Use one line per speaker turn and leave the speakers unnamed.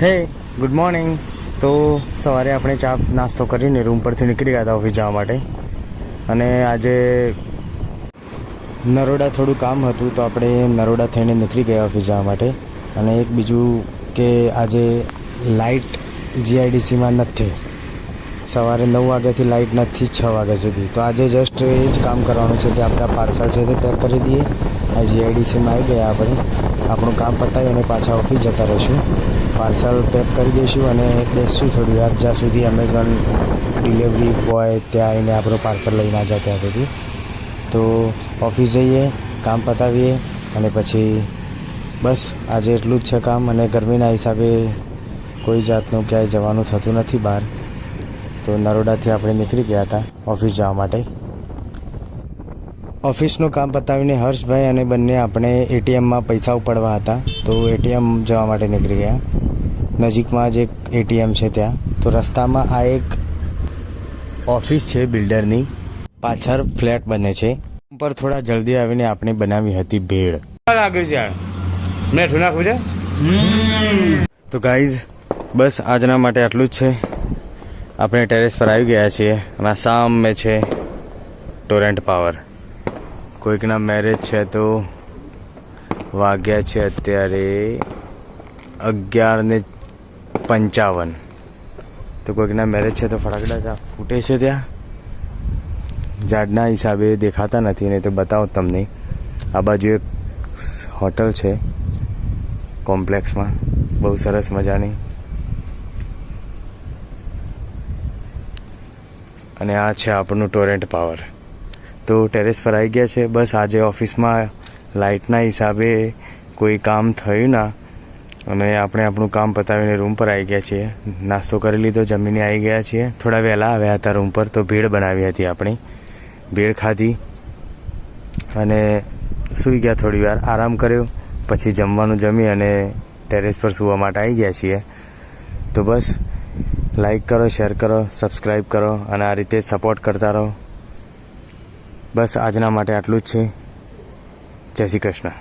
હે good morning. તો સવારે આપણે ચા નાસ્તો કરીને રૂમ પરથી નીકળી ગયા હતા ઓફિસ જવા માટે. અને આજે નરોડા થોડું કામ હતું તો આપણે નરોડા થઈને નીકળી ગયા ઓફિસ જવા માટે. અને એક બીજું કે આજે લાઇટ જીઆઈડીસીમાં નથી. સવારે 9 વાગ્યાથી લાઇટ નથી 6 વાગ્યા સુધી. તો આજે જસ્ટ એ જ કામ કરવાનું છે કે આપણા પાર્સલ છે તે પેક કરી દઈએ. આ જીઆઈડીસીમાં આવી ગયા આપણે. આપણું કામ પતાવી અને પાછા ઓફિસ જતા રહીશું. પાર્સલ પેક કરી દઈશું અને બેસીશું થોડી વાર, જ્યાં સુધી એમેઝોન ડિલિવરી બોય ત્યાં આવીને આપણું પાર્સલ લઈને આ જાય ત્યાં સુધી. તો ઓફિસ જઈએ, કામ પતાવીએ અને પછી બસ આજે એટલું જ છે કામ. અને ગરમીના હિસાબે કોઈ જાતનું ક્યાંય જવાનું થતું નથી બહાર. તો નરોડાથી આપણે નીકળી ગયા હતા ઓફિસ જવા માટે. ઓફિસનું કામ પતાવીને હર્ષભાઈ અને બંને આપણે એટીએમમાં પૈસા ઉપાડવા હતા. તો એટીએમ જવા માટે નીકળી ગયા. નજીકમાં જ એક એટીએમ છે ત્યાં. તો રસ્તામાં આ એક ઓફિસ છે બિલ્ડરની, પાછળ ફ્લેટ બને છે. ઉપર થોડા જલ્દી આવીને આપણે બનાવી હતી ભેળ. લાગ્યું છે મેઠું નાખવું છે. તો ગાઈઝ બસ આજના માટે આટલું જ છે. આપણે ટેરેસ પર આવી ગયા છીએ અને સામે છે ટોરેન્ટ પાવર. કોઈકના મેરેજ છે તો વાગ્યા છે અત્યારે 11:55. તો કોઈકના મેરેજ છે તો ફટાકડા ફૂટે છે ત્યાં. ઝાડના હિસાબે દેખાતા નથી, નહીં તો બતાવો તમને. આ બાજુ એક હોટલ છે કોમ્પ્લેક્સમાં, બહુ સરસ મજાની. અને આ છે આપણું ટોરેન્ટ પાવર. તો ટેરેસ પર આવી ગયા છે. બસ આજે ઓફિસમાં લાઇટના હિસાબે કોઈ કામ થયું ના, અને આપણે આપણું કામ પતાવીને રૂમ પર આવી ગયા છીએ. નાસ્તો કરી લીધો, જમીને આવી ગયા છીએ. થોડા વહેલા આવ્યા હતા રૂમ પર, તો ભેળ બનાવી હતી આપણે. ભેળ ખાધી અને સૂઈ ગયા, થોડી વાર આરામ કર્યો. પછી જમવાનું જમી અને ટેરેસ પર સૂવા માટે આવી ગયા છીએ. તો બસ લાઈક કરો, શેર કરો, સબસ્ક્રાઈબ કરો અને આ રીતે સપોર્ટ કરતા રહો. બસ આજના માટે આટલું જ છે. જય શ્રી કૃષ્ણ.